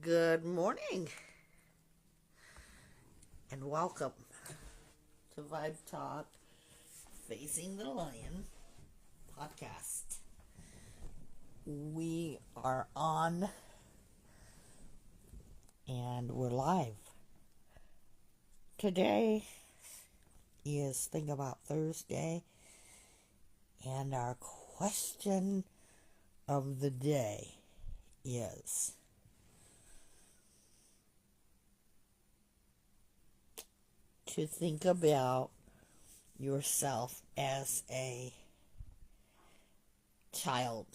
Good morning and welcome to Vibe Talk Facing the Lion podcast. We are on and we're live. Today is Think About Thursday, and our question of the day is: to think about yourself as a child.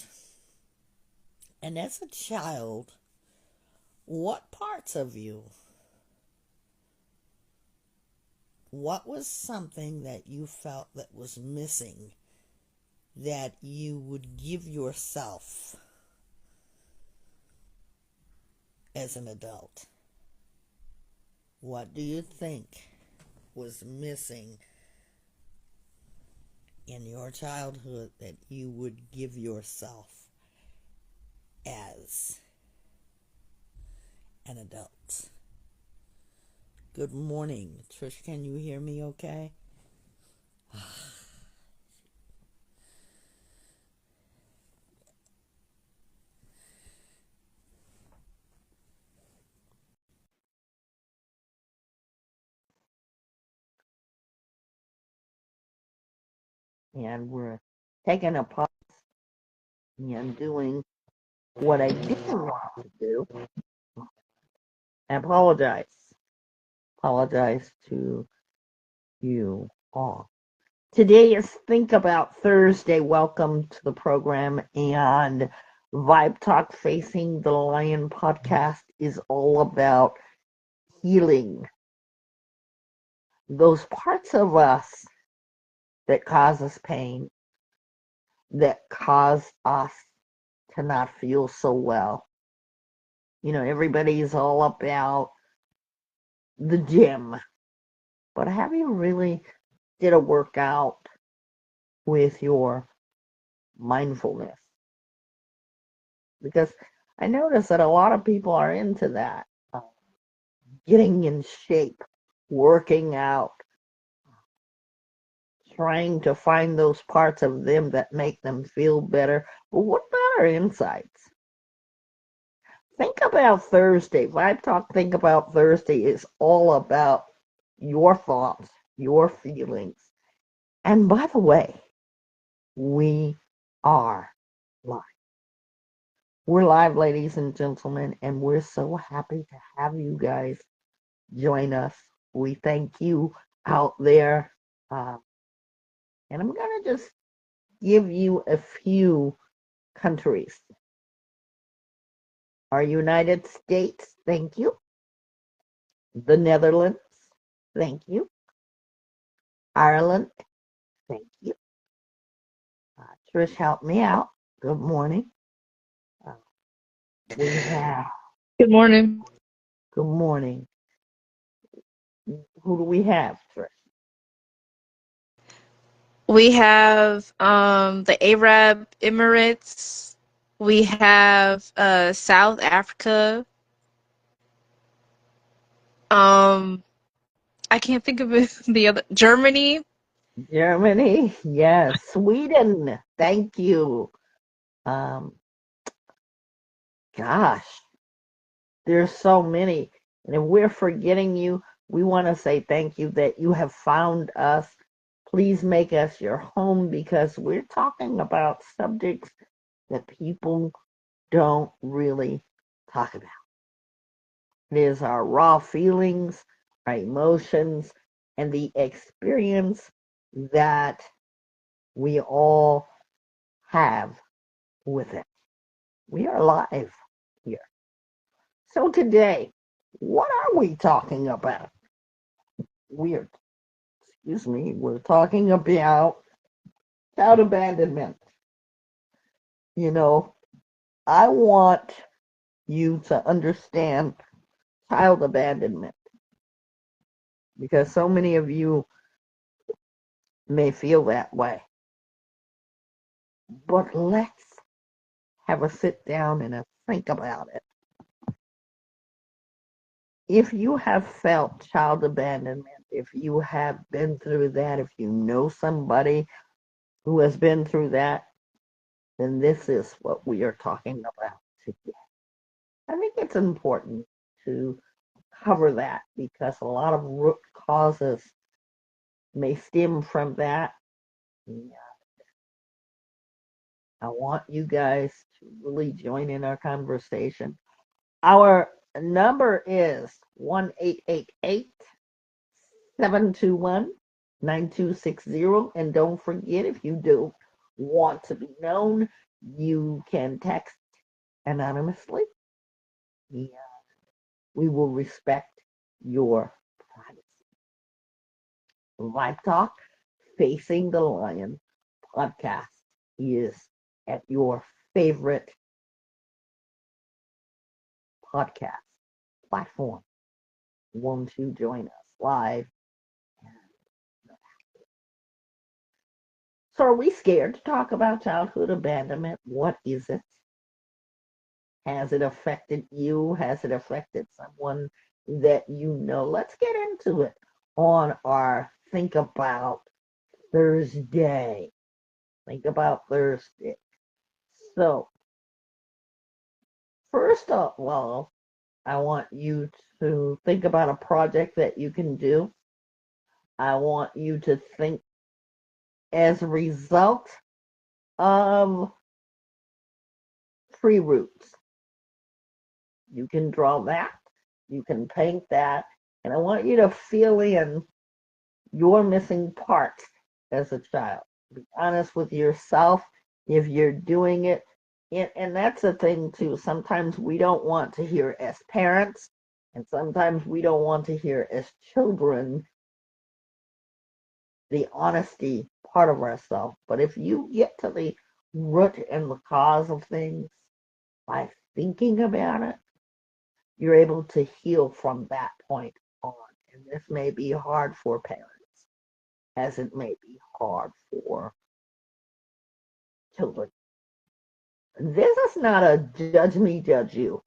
And as a child, what parts of you, what was something that you felt that was missing that you would give yourself as an adult? What do you think was missing in your childhood that you would give yourself as an adult? Good morning. Trish, can you hear me okay? And we're taking a pause and doing what I didn't want to do. I apologize to you all. Today is Think About Thursday. Welcome to the program. And Vibe Talk Facing the Lion podcast is all about healing those parts of us that cause us pain, that cause us to not feel so well. You know, everybody's all about the gym, but have you really did a workout with your mindfulness? Because I notice that a lot of people are into that, getting in shape, working out, trying to find those parts of them that make them feel better. But what about our insides? Think About Thursday. Vibe Talk Think About Thursday is all about your thoughts, your feelings. And by the way, we are live. We're live, ladies and gentlemen, and we're so happy to have you guys join us. We thank you out there. And I'm going to just give you a few countries. Our United States, thank you. The Netherlands, thank you. Ireland, thank you. Trish, help me out. Good morning. We have. Good morning. Good morning. Who do we have, Trish? We have the Arab Emirates. We have South Africa. I can't think of the other. Germany. Germany, yes. Sweden, thank you. Um, Gosh, there's so many. And if we're forgetting you, we want to say thank you that you have found us. Please make us your home, because we're talking about subjects that people don't really talk about. It is our raw feelings, our emotions, and the experience that we all have with it. We are live here. So today, what are we talking about? We're talking about child abandonment. You know, I want you to understand child abandonment, because so many of you may feel that way. But let's have a sit down and a think about it. if you have felt child abandonment, if you have been through that, if you know somebody who has been through that, then this is what we are talking about today. I think it's important to cover that because a lot of root causes may stem from that. Yeah, I want you guys to really join in our conversation. Our number is 1-888-721-9260. And don't forget, if you do want to be known, you can text anonymously. Yeah, we will respect your privacy. Vibe Talk Facing the Lion podcast is at your favorite podcast platform. Won't you join us live? So, are we scared to talk about childhood abandonment? What is it? Has it affected you? Has it affected someone that you know? Let's get into it on our Think About Thursday. Think About Thursday. So, first of all, I want you to think about a project that you can do. I want you to think as a result of tree roots. You can draw that, you can paint that, and I want you to feel in your missing parts as a child. Be honest with yourself if you're doing it. And that's the thing, too. Sometimes we don't want to hear as parents, and sometimes we don't want to hear as children the honesty part of ourselves. But if you get to the root and the cause of things by thinking about it, you're able to heal from that point on. And this may be hard for parents, as it may be hard for children. This is not a judge me, judge you.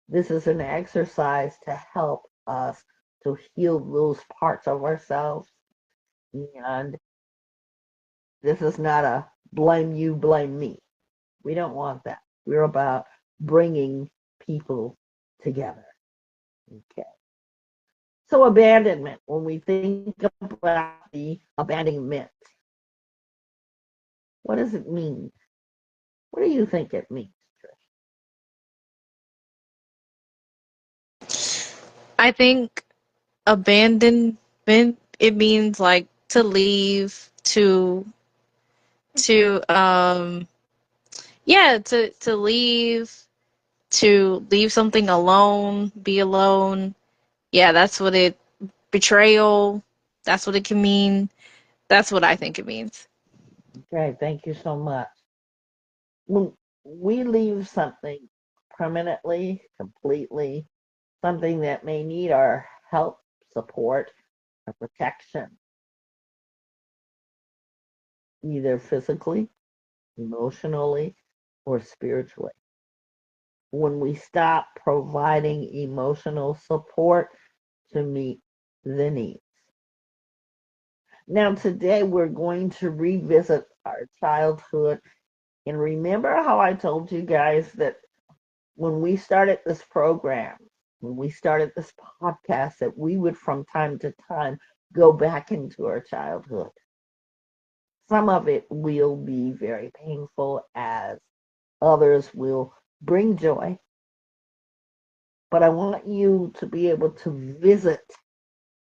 This is an exercise to help us to heal those parts of ourselves. And this is not a blame you, blame me. We don't want that. We're about bringing people together. Okay. So, abandonment, when we think about the abandonment, what does it mean? What do you think it means, I think abandonment, it means like to leave, to yeah, to leave something alone, be alone. Yeah, that's what it betrayal, that's what it can mean. That's what I think it means. Trish? Okay, thank you so much. When we leave something permanently, completely, something that may need our help, support, or protection, either physically, emotionally, or spiritually. When we stop providing emotional support to meet the needs. Now, today we're going to revisit our childhood. And remember how I told you guys that when we started this program, when we started this podcast, that we would from time to time go back into our childhood. Some of it will be very painful, as others will bring joy. But I want you to be able to visit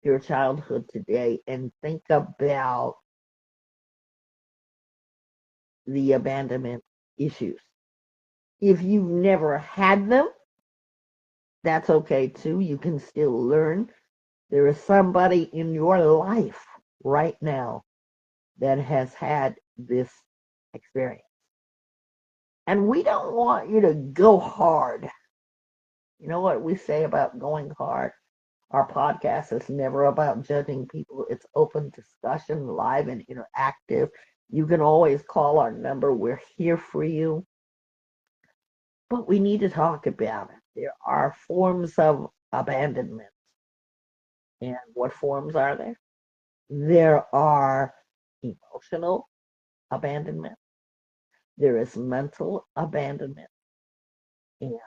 your childhood today and think about the abandonment issues. If you've never had them, that's okay too. You can still learn. There is somebody in your life right now that has had this experience. And we don't want you to go hard. You know what we say about going hard? Our podcast is never about judging people. It's open discussion, live and interactive. You can always call our number. We're here for you. But we need to talk about it. There are forms of abandonment. And what forms are there? There are emotional abandonment, there is mental abandonment, and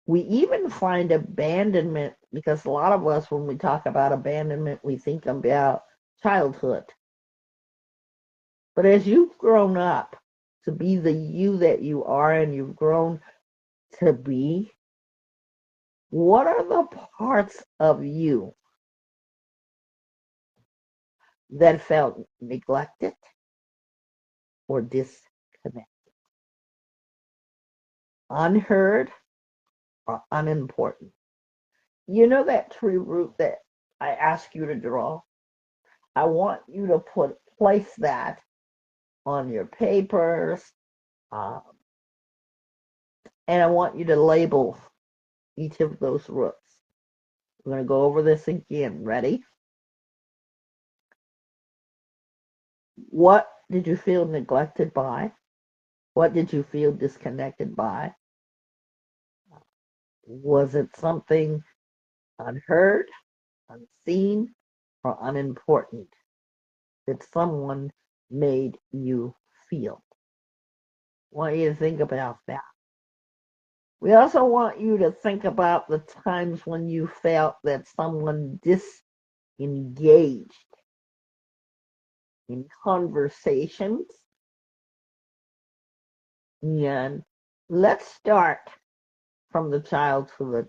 we even find abandonment because a lot of us, when we talk about abandonment, we think about childhood. But as you've grown up to be the you that you are and you've grown to be, what are the parts of you that felt neglected or disconnected, unheard, or unimportant? You know that tree root that I asked you to draw? I want you to place that on your papers, um, and I want you to label each of those roots. We're going to go over this again. Ready? What did you feel neglected by? What did you feel disconnected by? Was it something unheard, unseen, or unimportant that someone made you feel? I want you to think about that. We also want you to think about the times when you felt that someone disengaged in conversations. And let's start from the childhood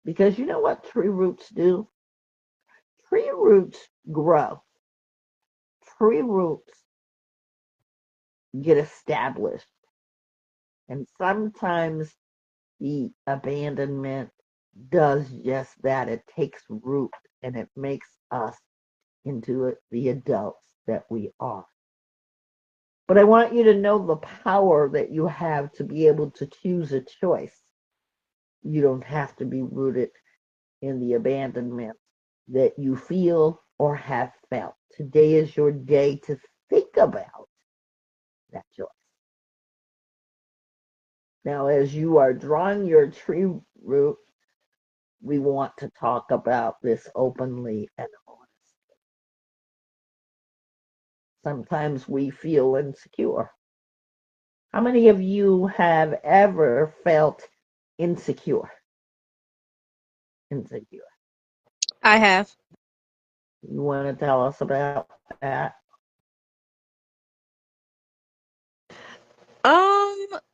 because you know what tree roots do? Tree roots grow. Tree roots get established. And sometimes the abandonment does just that. It takes root and it makes us into the adults that we are. But I want you to know the power that you have to be able to choose a choice. You don't have to be rooted in the abandonment that you feel or have felt. Today is your day to think about that choice. Now, as you are drawing your tree root, we want to talk about this openly and honestly. Sometimes we feel insecure. How many of you have ever felt insecure? Insecure. I have. You want to tell us about that?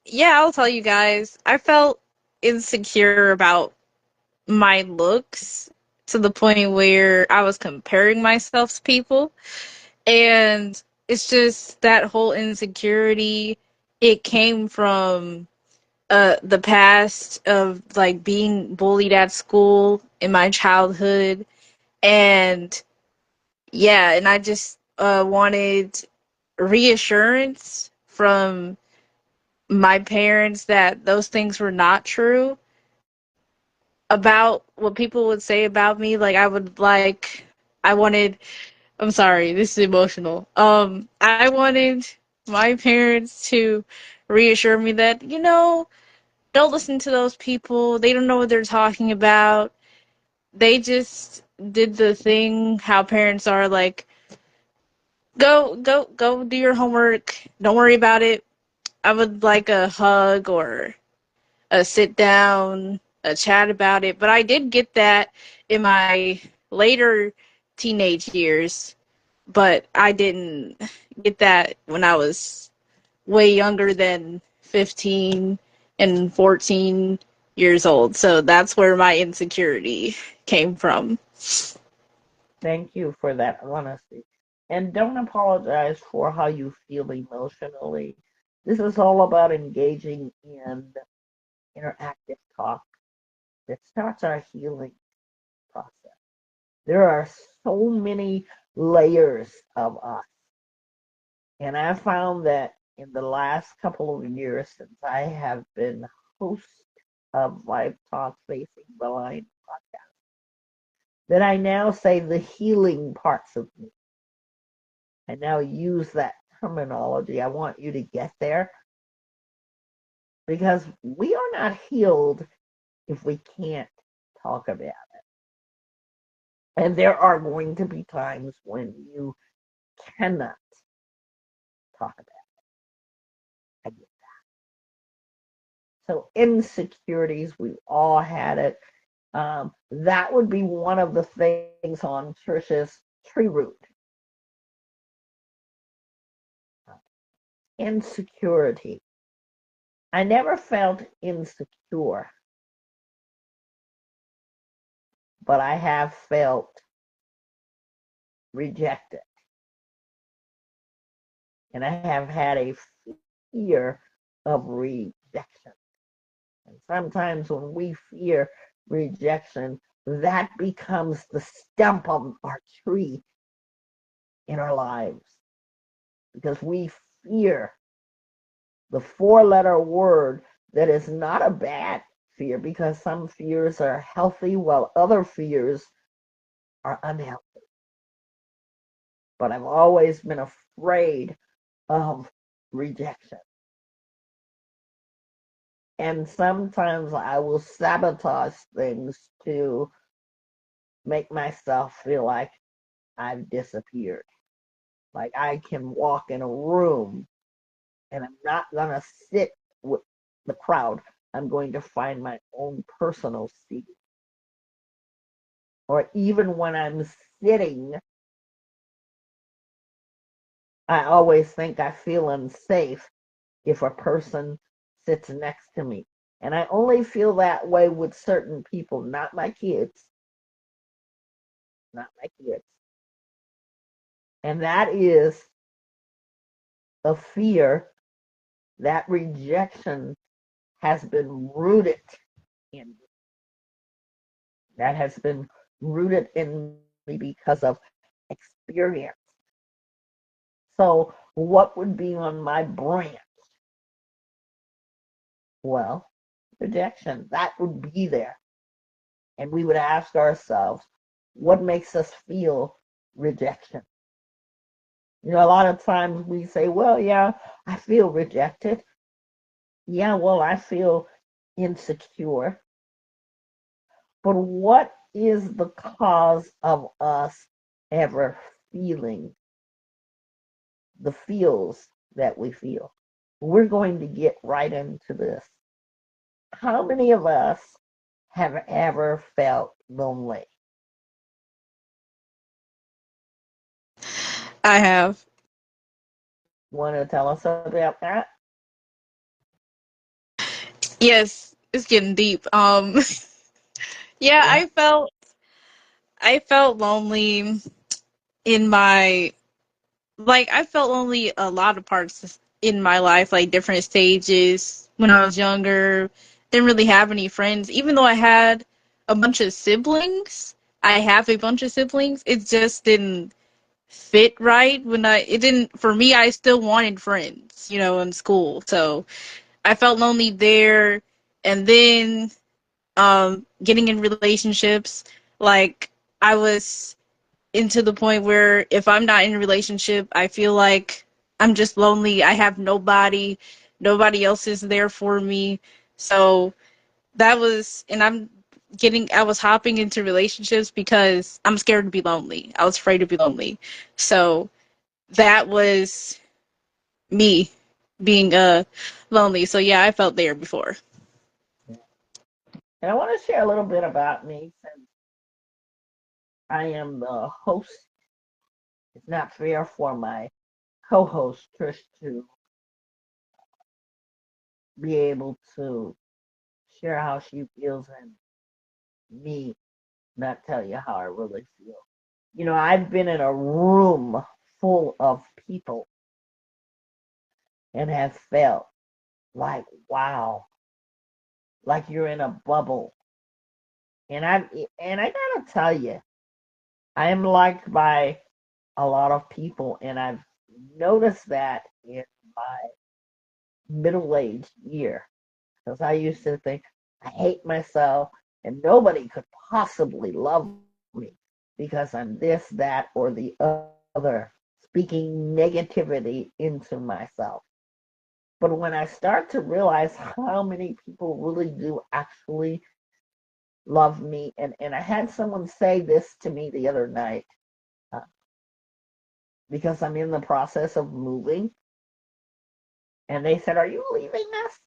Yeah, I'll tell you guys. I felt insecure about my looks to the point where I was comparing myself to people. And it's just that whole insecurity, it came from the past of like being bullied at school in my childhood. And yeah, and I just wanted reassurance from my parents that those things were not true about what people would say about me. Like I wanted, I'm sorry, this is emotional. I wanted my parents to reassure me that, don't listen to those people. They don't know what they're talking about. They just did the thing how parents are like, go do your homework. Don't worry about it. I would like a hug or a sit down, a chat about it. But I did get that in my later teenage years, but I didn't get that when I was way younger than 15 and 14 years old. So that's where my insecurity came from. Thank you for that honesty. And don't apologize for how you feel emotionally. This is all about engaging in interactive talk that starts our healing process. There are so many layers of us. And I found that in the last couple of years since I have been host of Live Talk Facing the Line podcast, that I now say the healing parts of me. I now use that terminology. I want you to get there because we are not healed if we can't talk about it. And there are going to be times when you cannot talk about it. So insecurities, we all had it. That would be one of the things on Trisha's tree root. Insecurity. I never felt insecure, but I have felt rejected. And I have had a fear of rejection. And sometimes when we fear rejection, that becomes the stump of our tree in our lives because we fear the four-letter word that is not a bad fear because some fears are healthy while other fears are unhealthy. But I've always been afraid of rejection. And sometimes I will sabotage things to make myself feel like I've disappeared. Like I can walk in a room and I'm not going to sit with the crowd. I'm going to find my own personal seat. Or even when I'm sitting, I always think I feel unsafe if a person sits next to me. And I only feel that way with certain people, not my kids. Not my kids. And that is a fear that rejection has been rooted in. That has been rooted in me because of experience. So, what would be on my branch? Well, rejection. That would be there. And we would ask ourselves, what makes us feel rejection? You know, a lot of times we say, well, yeah, I feel rejected. Yeah, well, I feel insecure. But what is the cause of us ever feeling the feels that we feel? We're going to get right into this. How many of us have ever felt lonely? I have. Want to tell us about that? Yes, it's getting deep. Yeah, Yeah. I felt lonely in my like I felt lonely a lot of parts in my life, like different stages when I was younger. Didn't really have any friends, even though I had a bunch of siblings. I have a bunch of siblings. It just didn't fit right when I it didn't for me. I still wanted friends, in school. So I felt lonely there, and then getting in relationships, like I was into the point where if I'm not in a relationship, I feel like I'm just lonely. I have nobody else is there for me. So and I was hopping into relationships because I'm scared to be lonely. I was afraid to be lonely. So that was me being lonely. So yeah, I felt there before. And I want to share a little bit about me since I am the host. It's not fair for my co host, Trish, to be able to share how she feels and me not tell you how I really feel. You know, I've been in a room full of people and have felt like, wow, like you're in a bubble. And I gotta tell you, I am liked by a lot of people, and I've noticed that in my middle-aged year. Because I used to think I hate myself and nobody could possibly love me because I'm this, that, or the other, speaking negativity into myself. But when I start to realize how many people really do actually love me. And I had someone say this to me the other night, uh, because I'm in the process of moving. And they said, "Are you leaving us?"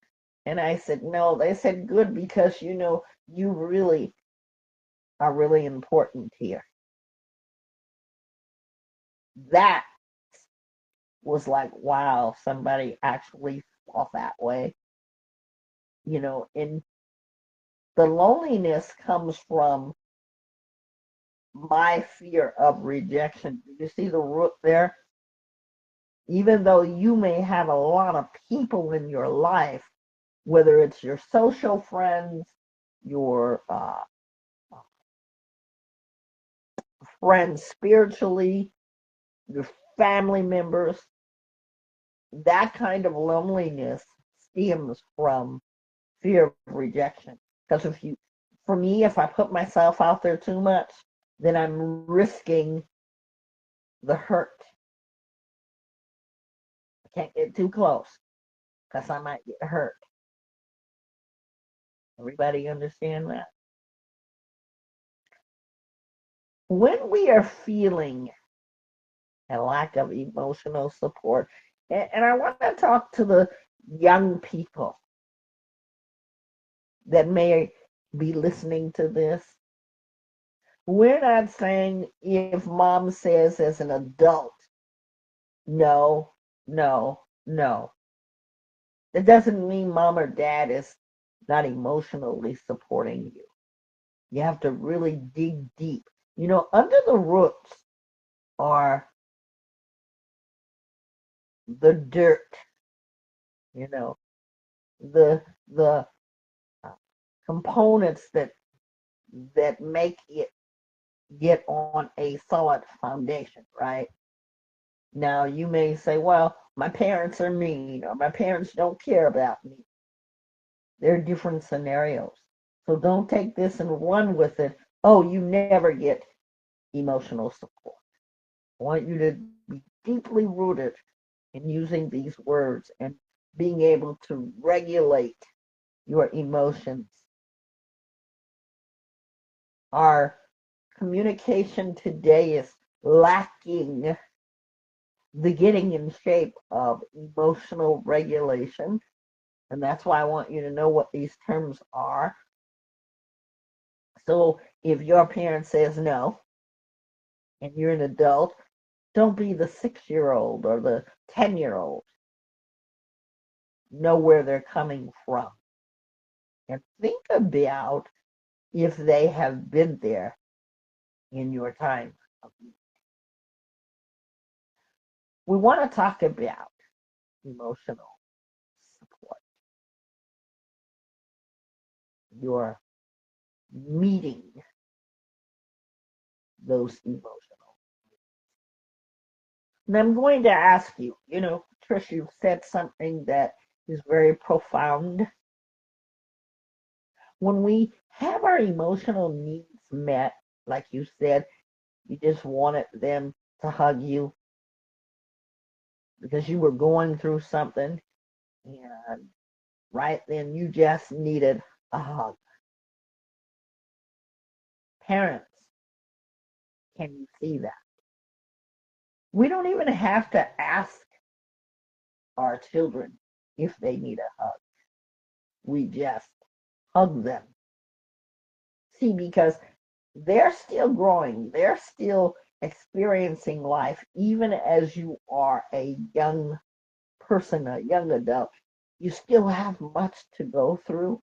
And I said, "No." They said, "Good, because you really are really important here." That was like, wow, somebody actually felt that way. And the loneliness comes from my fear of rejection. You see the root there? Even though you may have a lot of people in your life, whether it's your social friends, your friends spiritually, your family members, that kind of loneliness stems from fear of rejection. Because for me, if I put myself out there too much, then I'm risking the hurt. I can't get too close because I might get hurt. Everybody understand that? When we are feeling a lack of emotional support, and I want to talk to the young people that may be listening to this. We're not saying if mom says as an adult, no, no, no. That doesn't mean mom or dad is not emotionally supporting you. You have to really dig deep. Under the roots are the dirt, you know, the uh, components that make it get on a solid foundation, right? Now you may say, well, my parents are mean or my parents don't care about me. They're different scenarios. So don't take this and run with it. Oh, you never get emotional support. I want you to be deeply rooted in using these words and being able to regulate your emotions. Our communication today is lacking the getting in shape of emotional regulation. And that's why I want you to know what these terms are. So if your parent says no and you're an adult, don't be the 6-year old or the 10-year old. Know where they're coming from and think about if they have been there in your time. We want to talk about emotional support. You're meeting those emotional. And I'm going to ask you, Trish, you've said something that is very profound. When we have our emotional needs met, like you said, you just wanted them to hug you because you were going through something, and right then you just needed a hug. Parents, can you see that? We don't even have to ask our children if they need a hug. We just hug them. See, because they're still growing, they're still experiencing life, even as you are a young person, a young adult. You still have much to go through.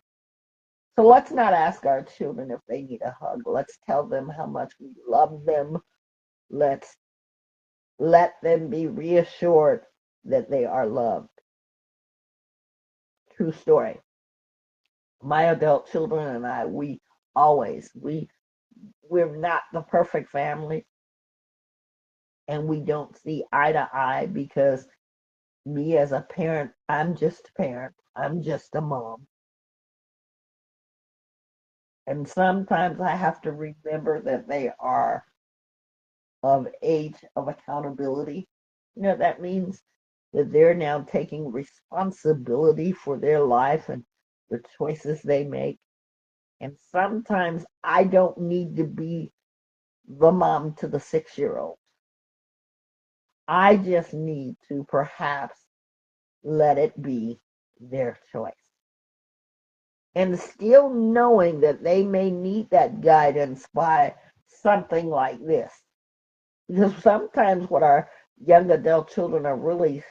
So let's not ask our children if they need a hug. Let's tell them how much we love them. Let's let them be reassured that they are loved. True story. My adult children and I, we're not the perfect family, and we don't see eye to eye because me as a parent, I'm just a parent. I'm just a mom. And sometimes I have to remember that they are of age of accountability. That means that they're now taking responsibility for their life and the choices they make. And sometimes I don't need to be the mom to the 6-year-old. I just need to perhaps let it be their choice. And still knowing that they may need that guidance by something like this. Because sometimes what our young adult children are really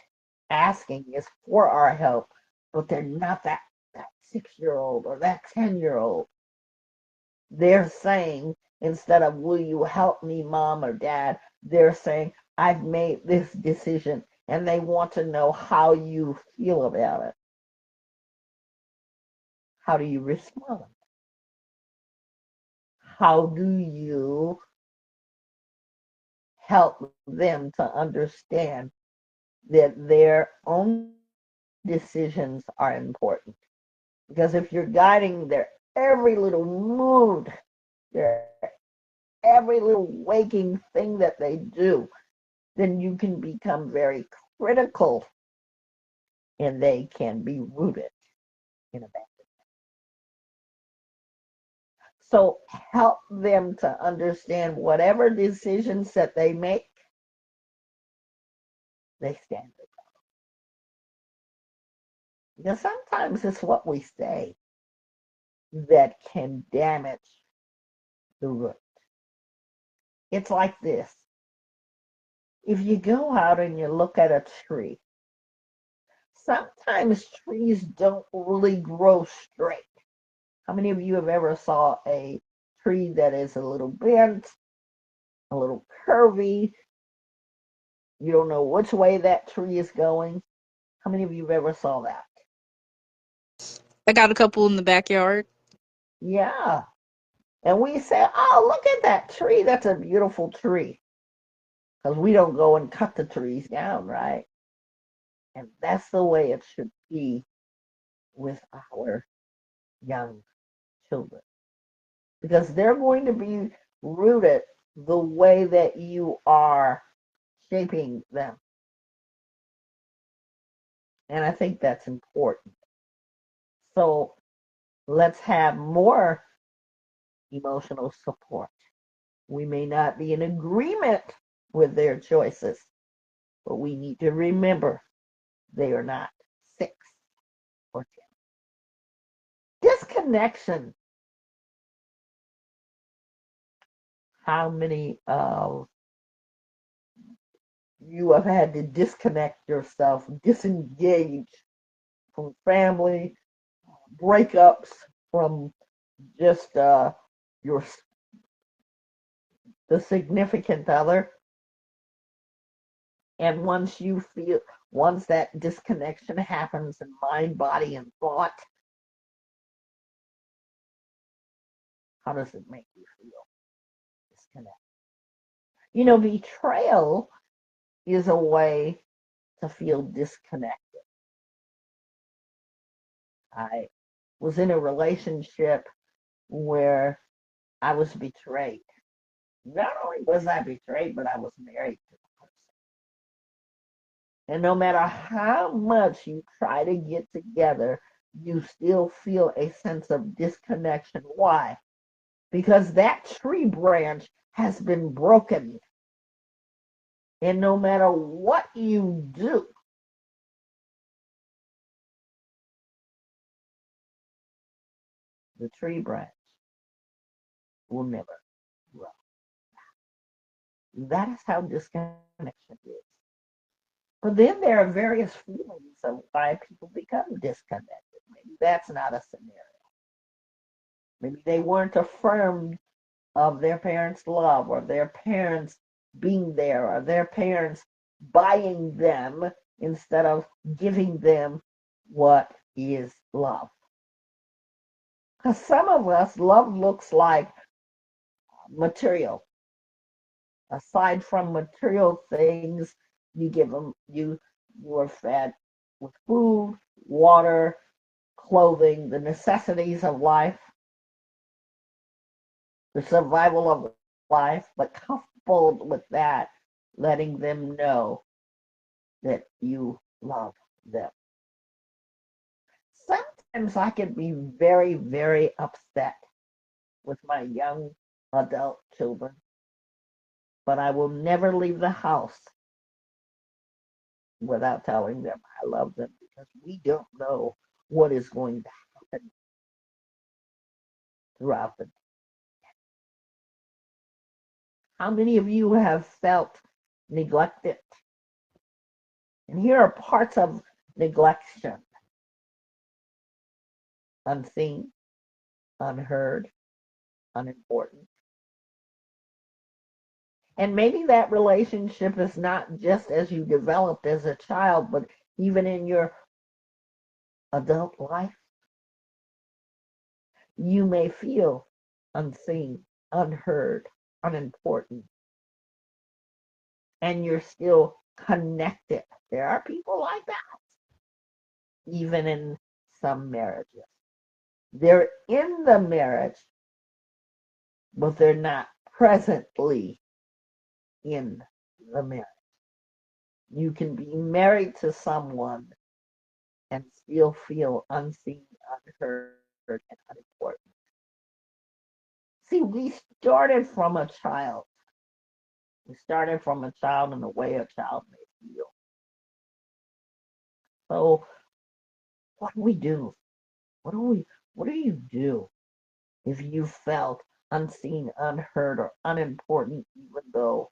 asking is for our help, but they're not that 6-year-old or that 10-year-old. They're saying, instead of, will you help me, mom or dad, they're saying, I've made this decision, and they want to know how you feel about it. How do you respond? How do you help them to understand that their own decisions are important? Because if you're guiding their every little mood, their every little waking thing that they do, then you can become very critical and they can be rooted in abandonment. So help them to understand whatever decisions that they make, they stand with. Because sometimes it's what we say that can damage the root. It's like this. If you go out and you look at a tree, sometimes trees don't really grow straight. How many of you have ever saw a tree that is a little bent, a little curvy? You don't know which way that tree is going. How many of you have ever saw that? I got a couple in the backyard. Yeah. And we say, oh, look at that tree. That's a beautiful tree. Because we don't go and cut the trees down, right? And that's the way it should be with our young children. Because they're going to be rooted the way that you are shaping them. And I think that's important. So let's have more emotional support. We may not be in agreement with their choices, but we need to remember they are not 6 or 10. Disconnection. How many of you have had to disconnect yourself, disengage from family, breakups, from just your the significant other, and once that disconnection happens in mind, body, and thought, how does it make you feel? Disconnect. Betrayal is a way to feel disconnected. I was in a relationship where I was betrayed. Not only was I betrayed, but I was married to the person. And no matter how much you try to get together, you still feel a sense of disconnection. Why? Because that tree branch has been broken. And no matter what you do, the tree branch will never grow. That is how disconnection is. But then there are various feelings of why people become disconnected. Maybe that's not a scenario. Maybe they weren't affirmed of their parents' love, or their parents being there, or their parents buying them instead of giving them what is love. Because some of us, love looks like material. Aside from material things, you give them you are fed with food, water, clothing, the necessities of life, the survival of life, but coupled with that, letting them know that you love them. Sometimes I can be very, very upset with my young adult children, but I will never leave the house without telling them I love them because we don't know what is going to happen throughout the day. How many of you have felt neglected? And here are parts of neglection: unseen, unheard, unimportant. And maybe that relationship is not just as you developed as a child, but even in your adult life, you may feel unseen, unheard, unimportant, and you're still connected. There are people like that, even in some marriages. They're in the marriage, but they're not presently in the marriage. You can be married to someone and still feel unseen, unheard, and unimportant. See, we started from a child. We started from a child in the way a child may feel. So what do we do? What do you do if you felt unseen, unheard, or unimportant, even though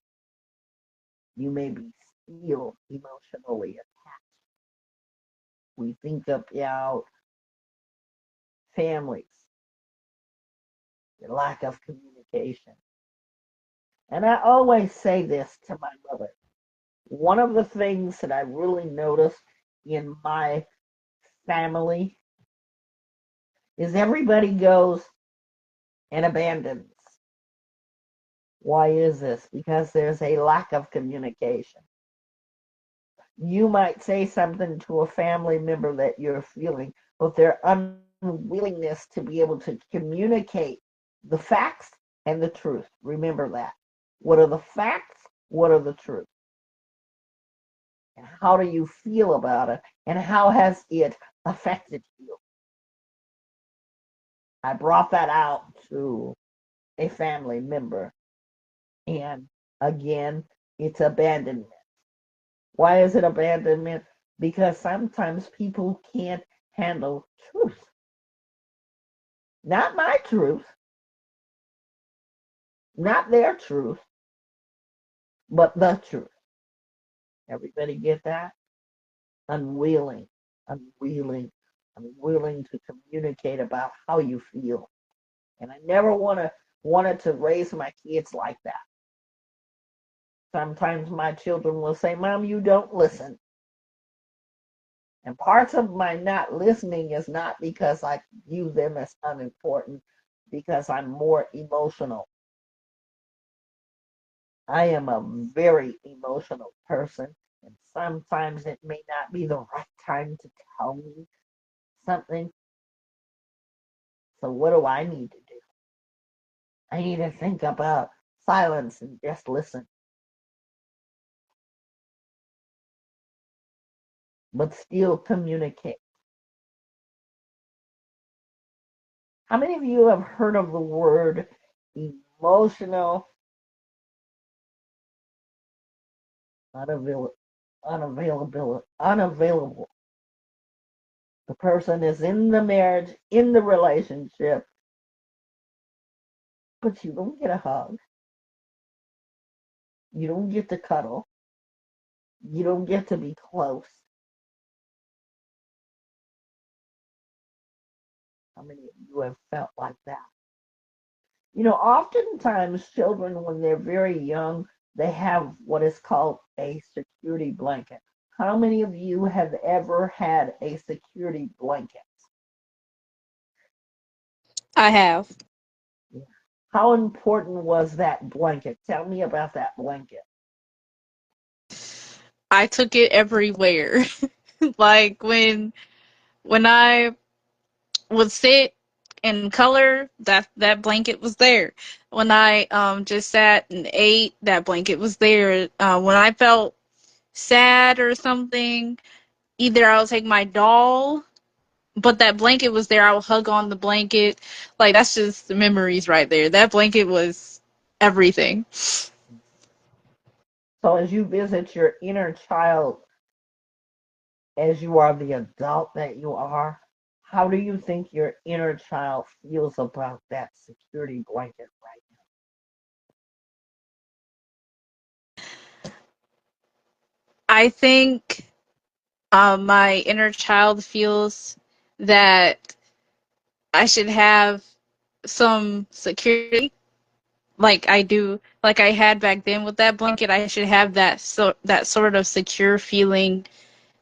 you may be still emotionally attached? We think about families, the lack of communication. And I always say this to my mother. One of the things that I really noticed in my family is everybody goes and abandons. Why is this? Because there's a lack of communication. You might say something to a family member that you're feeling, but their unwillingness to be able to communicate the facts and the truth. Remember that. What are the facts? What are the truth? And how do you feel about it? And how has it affected you? I brought that out to a family member. And again, it's abandonment. Why is it abandonment? Because sometimes people can't handle truth. Not my truth, not their truth, but the truth. Everybody get that? Unwilling, unwilling, unwilling to communicate about how you feel. And I never wanted to raise my kids like that. Sometimes my children will say, Mom, you don't listen. And parts of my not listening is not because I view them as unimportant, because I'm more emotional. I am a very emotional person, and sometimes it may not be the right time to tell me something. So, what do I need to do? I need to think about silence and just listen, but still communicate. How many of you have heard of the word emotional unavailable? The person is in the marriage, in the relationship, but you don't get a hug. You don't get to cuddle. You don't get to be close. How many of you have felt like that? Oftentimes children, when they're very young, they have what is called a security blanket. How many of you have ever had a security blanket? I have. How important was that blanket? Tell me about that blanket. I took it everywhere. Like when I would sit and color, that blanket was there. When I just sat and ate, that blanket was there. When I felt sad or something, either I would take my doll but that blanket was there. I would hug on the blanket. Like that's just the memories right there. That blanket was everything. So as you visit your inner child, as you are the adult that you are, how do you think your inner child feels about that security blanket right I think my inner child feels that I should have some security like I do, like I had back then with that blanket. I should have that sort of secure feeling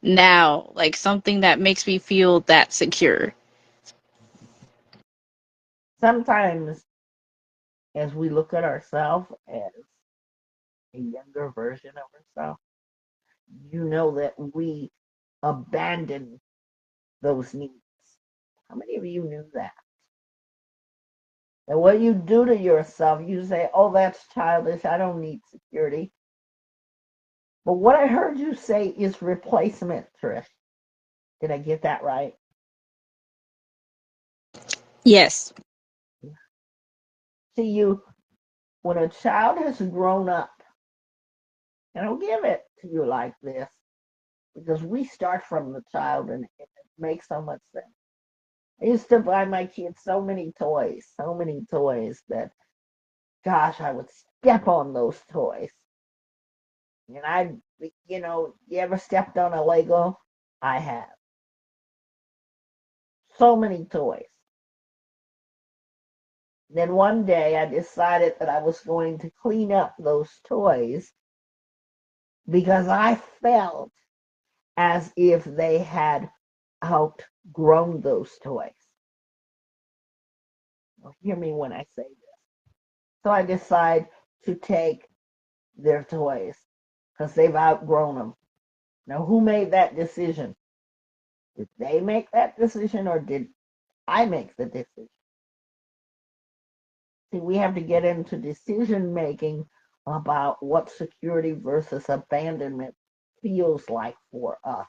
now, like something that makes me feel that secure. now? Sometimes, as we look at ourselves as a younger version of ourselves, you know that we abandon those needs. How many of you knew that? And what you do to yourself, you say, oh, that's childish. I don't need security. But what I heard you say is replacement, Trish. Did I get that right? Yes. See, when a child has grown up, and I'll give it to you like this, because we start from the child and it makes so much sense. I used to buy my kids so many toys that, gosh, I would step on those toys. And you ever stepped on a Lego? I have. So many toys. Then one day I decided that I was going to clean up those toys because I felt as if they had outgrown those toys. Well, hear me when I say this. So I decide to take their toys because they've outgrown them. Now, who made that decision? Did they make that decision or did I make the decision? See, we have to get into decision making about what security versus abandonment feels like for us.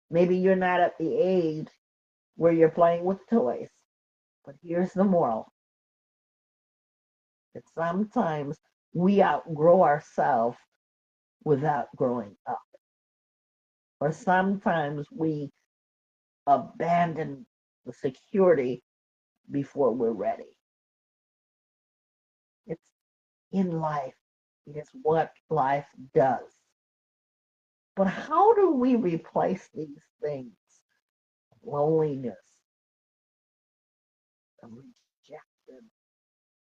Maybe you're not at the age where you're playing with toys, but here's the moral that sometimes we outgrow ourselves without growing up, or sometimes we abandon the security before we're ready. It's in life, it is what life does. But how do we replace these things? Loneliness, rejection,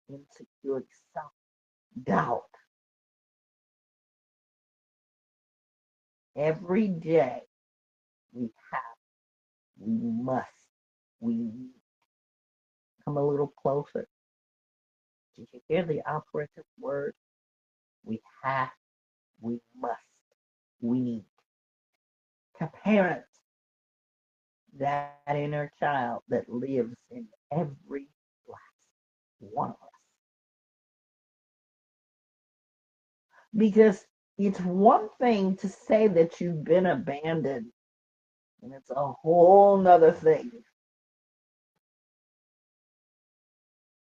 insecurity, self doubt. Every day we have, we must, we need. Come a little closer. Did you hear the operative word? We have, we must, we need. To parent that inner child that lives in every last one of us. Because it's one thing to say that you've been abandoned, and it's a whole nother thing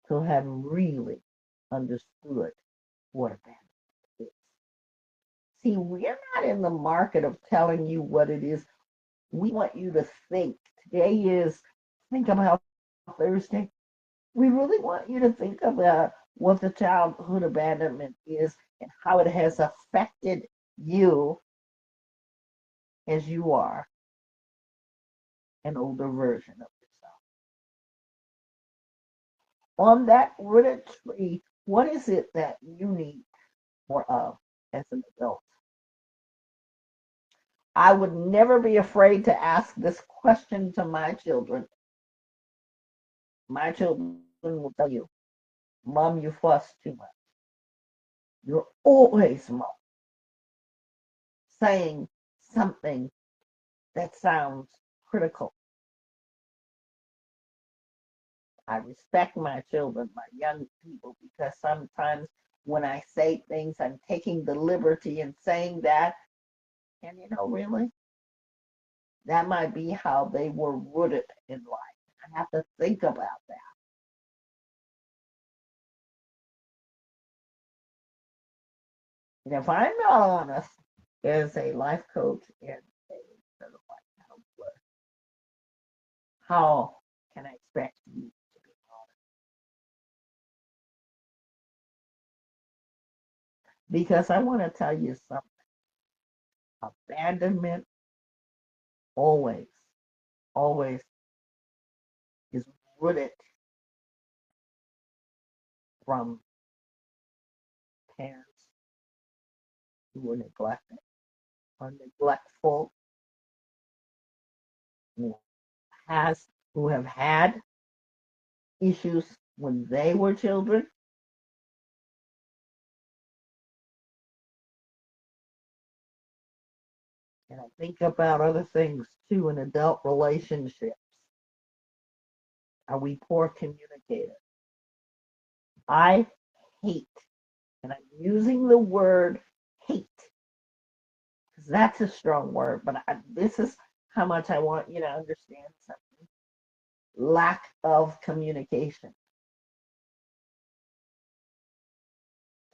to have really understood what abandonment is. See, we're not in the market of telling you what it is. We want you to think. Today is Think About Thursday. We really want you to think about what the childhood abandonment is and how it has affected you as you are an older version of yourself. On that rooted tree, what is it that you need more of as an adult? I would never be afraid to ask this question to my children. My children will tell you, Mom, you fuss too much. You're always, Mom, saying something that sounds critical. I respect my children, my young people, because sometimes when I say things, I'm taking the liberty in saying that. And really, That might be how they were rooted in life. I have to think about that. And if I'm not honest as a life coach and a certified counselor, how can I expect you to be honest? Because I want to tell you something. Abandonment always, always is rooted from parents who were neglected or neglectful, who has who have had issues when they were children. And I think about other things too in adult relationships. Are we poor communicators? I hate, and I'm using the word hate because that's a strong word, but this is how much I want you to understand something. Lack of communication.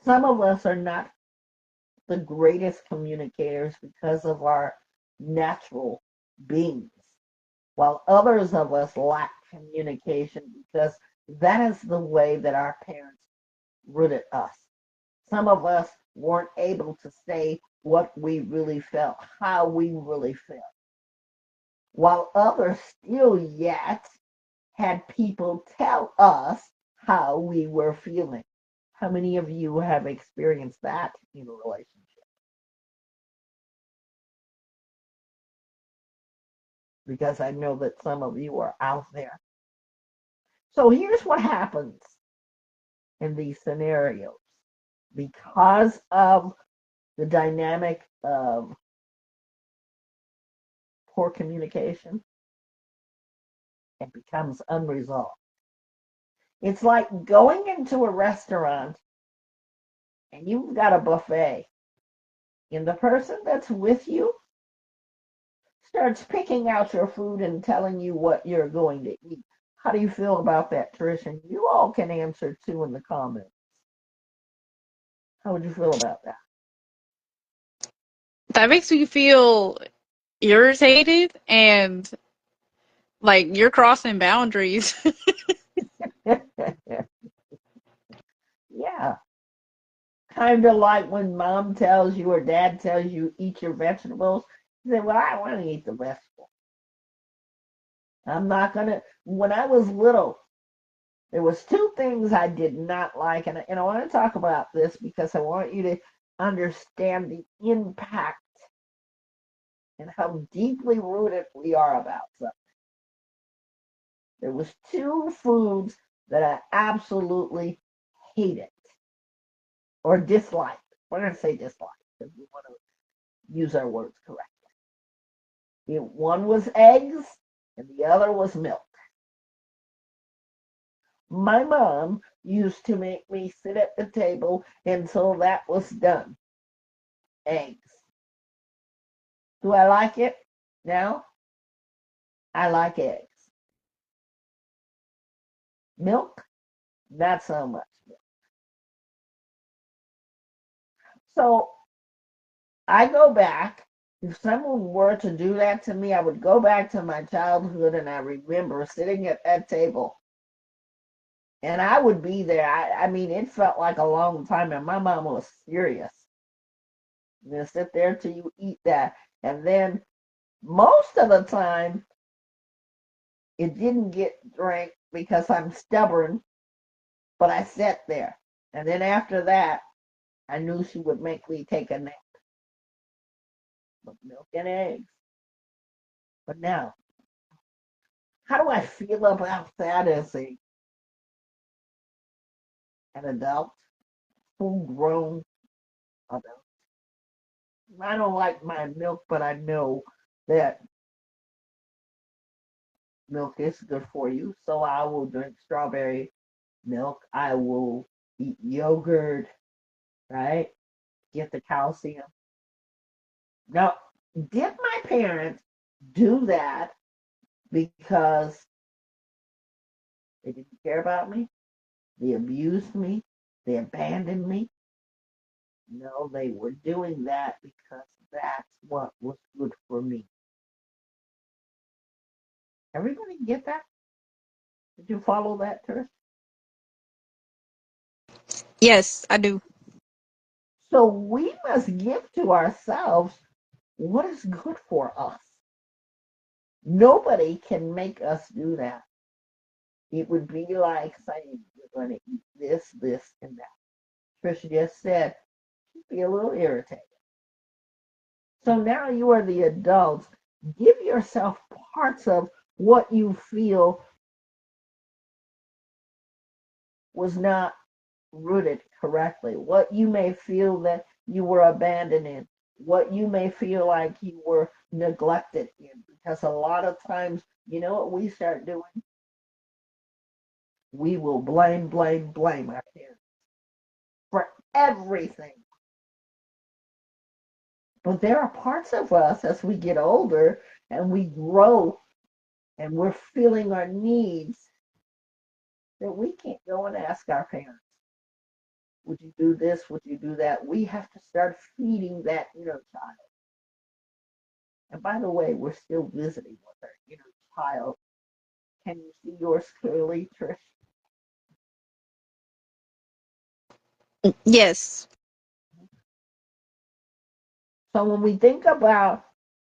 Some of us are not the greatest communicators because of our natural beings, while others of us lack communication because that is the way that our parents rooted us. Some of us weren't able to say what we really felt, how we really felt, while others still yet had people tell us how we were feeling. How many of you have experienced that in a relationship? Because I know that some of you are out there. So here's what happens in these scenarios. Because of the dynamic of poor communication, it becomes unresolved. It's like going into a restaurant and you've got a buffet, and the person that's with you starts picking out your food and telling you what you're going to eat. How do you feel about that, Trish? And you all can answer too in the comments. How would you feel about that? That makes me feel irritated and like you're crossing boundaries. Yeah. Kind of like when mom tells you or dad tells you eat your vegetables. You say, well, I want to eat the vegetables. I'm not going to. When I was little, there was two things I did not like. And I want to talk about this because I want you to understand the impact and how deeply rooted we are about something. There was two foods that I absolutely hated or disliked. We're going to say disliked because we want to use our words correctly. One was eggs and the other was milk. My mom used to make me sit at the table until that was done. Eggs. Do I like it? Now, I like eggs. Milk, not so much. So I go back. If someone were to do that to me, I would go back to my childhood and I remember sitting at that table and I would be there. I mean, it felt like a long time and my mom was serious. You sit there till you eat that. And then most of the time, it didn't get drank because I'm stubborn, but I sat there. And then after that, I knew she would make me take a nap with milk and eggs. But now, how do I feel about that as an adult, full grown adult? I don't like my milk, but I know that milk is good for you. So I will drink strawberry milk. I will eat yogurt, right? Get the calcium. Now, did my parents do that because they didn't care about me, they abused me, they abandoned me. No, they were doing that because that's what was good for me. Everybody get that? Did you follow that, Trish? Yes, I do. So we must give to ourselves what is good for us. Nobody can make us do that. It would be like saying you're going to eat this, this, and that. Trisha just said she'd be a little irritated. So now you are the adults. Give yourself parts of what you feel was not rooted correctly, what you may feel that you were abandoned in, what you may feel like you were neglected in. Because a lot of times, you know what we start doing? We will blame our parents for everything. But there are parts of us as we get older and we grow and we're feeling our needs that we can't go and ask our parents, would you do this? Would you do that? We have to start feeding that inner child. And by the way, we're still visiting with our inner child. Can you see yours clearly, Trish? Yes. So when we think about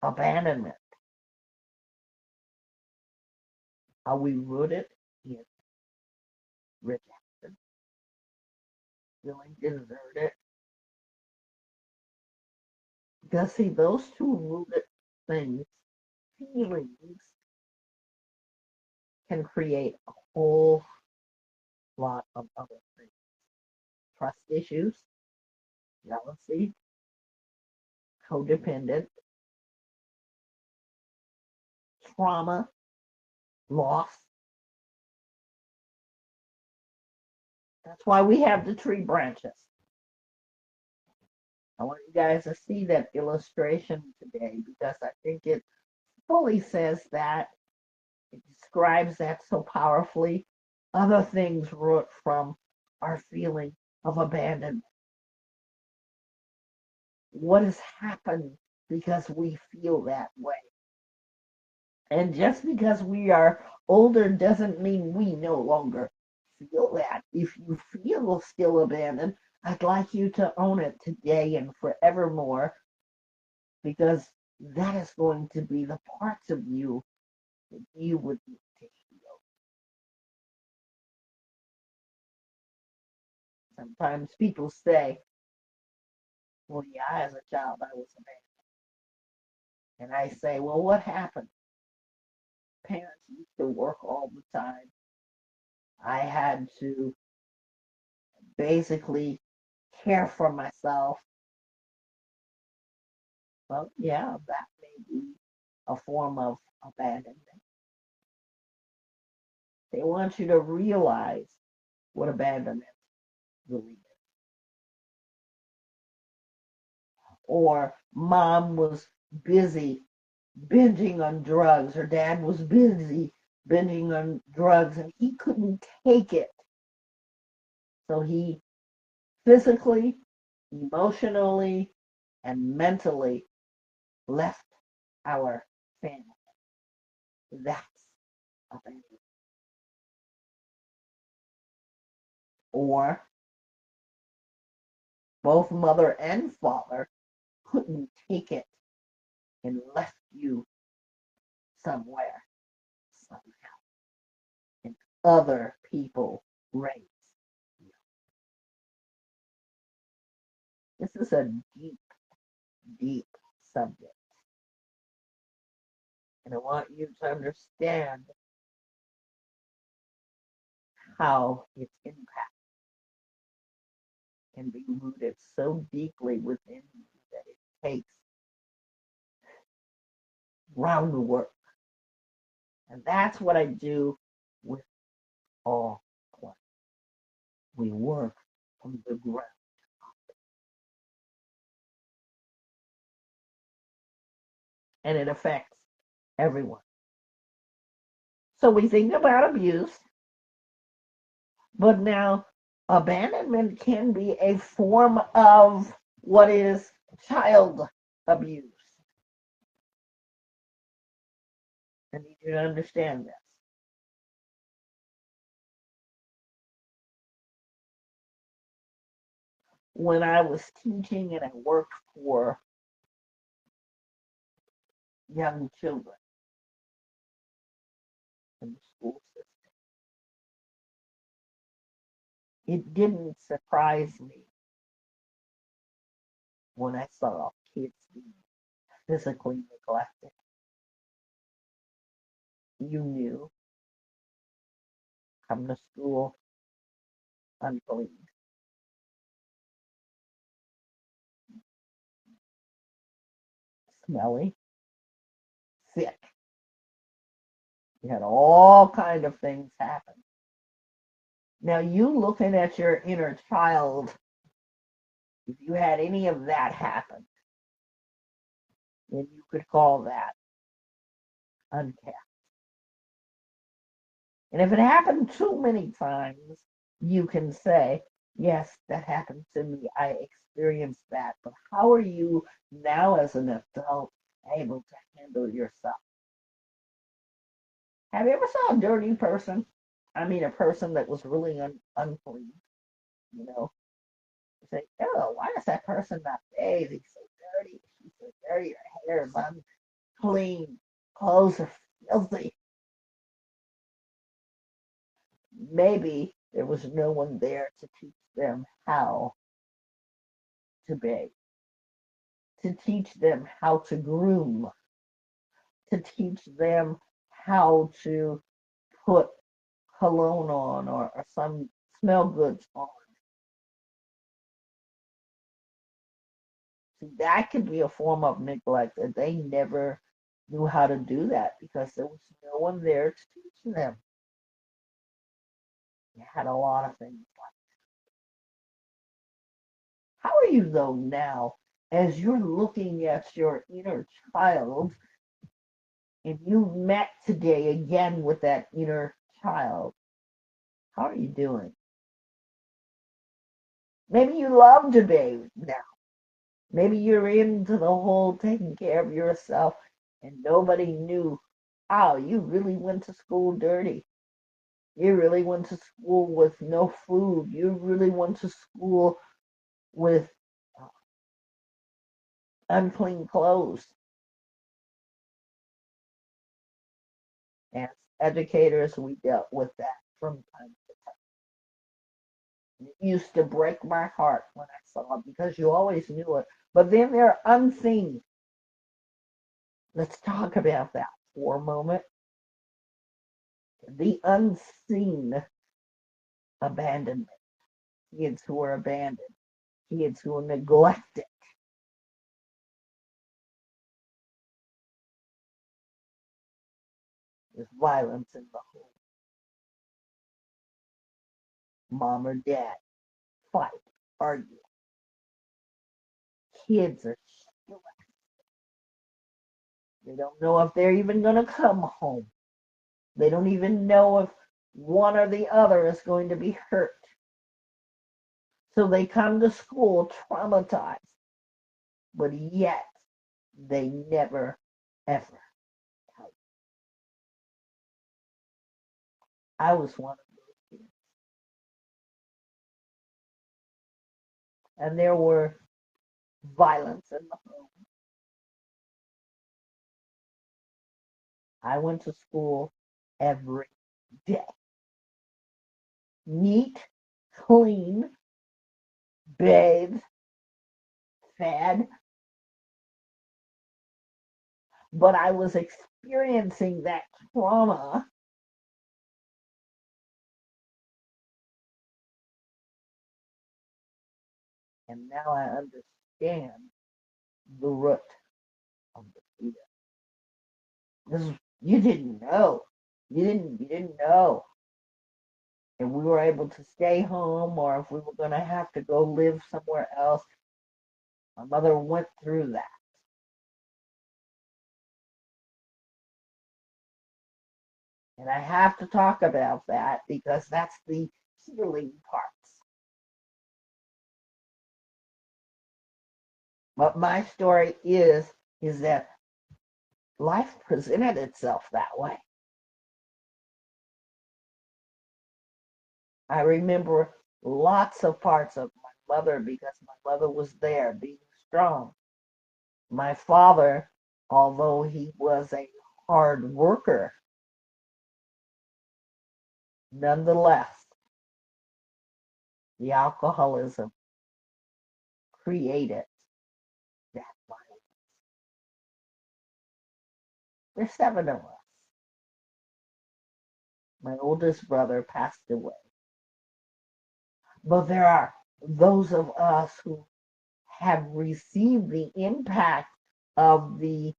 abandonment, are we rooted in rejection, feeling deserted? Because see, those two rooted things, feelings, can create a whole lot of other things. Trust issues, jealousy, codependent, trauma, loss. That's why we have the tree branches. I want you guys to see that illustration today because I think it fully says that. It describes that so powerfully. Other things root from our feeling of abandonment. What has happened because we feel that way? And just because we are older doesn't mean we no longer feel that. If you feel still abandoned, I'd like you to own it today and forevermore because that is going to be the parts of you that you would need to heal. Sometimes people say, well, yeah, as a child I was abandoned. And I say, well, what happened? Parents used to work all the time. I had to basically care for myself. Well, yeah, that may be a form of abandonment. They want you to realize what abandonment really is. Or mom was busy binging on drugs, or dad was busy binging on drugs, and he couldn't take it. So he physically, emotionally, and mentally left our family. That's abandonment. Or both mother and father couldn't take it and left you somewhere, somehow, and other people raised you. This is a deep, deep subject. And I want you to understand how its impact can be rooted so deeply within you that it takes groundwork. And that's what I do with all clients. We work from the ground. And it affects everyone. So we think about abuse, but now abandonment can be a form of what is child abuse. I need you to understand this. When I was teaching and I worked for young children in the school system, it didn't surprise me when I saw kids being physically neglected. You knew, come to school unclean, smelly, sick. You had all kind of things happen. Now you looking at your inner child, if you had any of that happen, then you could call that unkept. And if it happened too many times, you can say, yes, that happened to me. I experienced that. But how are you now as an adult able to handle yourself? Have you ever saw a dirty person? I mean, a person that was really unclean, you know? You say, oh, why does that person not bathe? He's so dirty. She's so dirty. Her hair is unclean. Clothes are filthy. Maybe there was no one there to teach them how to bathe, to teach them how to groom, to teach them how to put cologne on or some smell goods on. See, that could be a form of neglect that they never knew how to do that because there was no one there to teach them. You had a lot of things like that. How are you though now as you're looking at your inner child and you met today again with that inner child? How are you doing? Maybe you love to bathe now. Maybe you're into the whole taking care of yourself and nobody knew how you really went to school dirty. You really went to school with no food. You really went to school with uh, unclean clothes. As educators, we dealt with that from time to time. It used to break my heart when I saw it because you always knew it. But then they're unseen. Let's talk about that for a moment. The unseen abandonment. Kids who are abandoned, kids who are neglected. There's violence in the home. Mom or dad fight, argue. Kids are stressed. They don't know if they're even going to come home. They don't even know if one or the other is going to be hurt. So they come to school traumatized, but yet they never, ever help. I was one of those kids. And there were violence in the home. I went to school every day. Neat, clean, bathed, fed, but I was experiencing that trauma, and now I understand the root of the fear. This you didn't know. You didn't know if we were able to stay home or if we were gonna have to go live somewhere else. My mother went through that. And I have to talk about that because that's the healing parts. What my story is that life presented itself that way. I remember lots of parts of my mother because my mother was there being strong. My father, although he was a hard worker, nonetheless, the alcoholism created that violence. There's seven of us. My oldest brother passed away. But there are those of us who have received the impact of the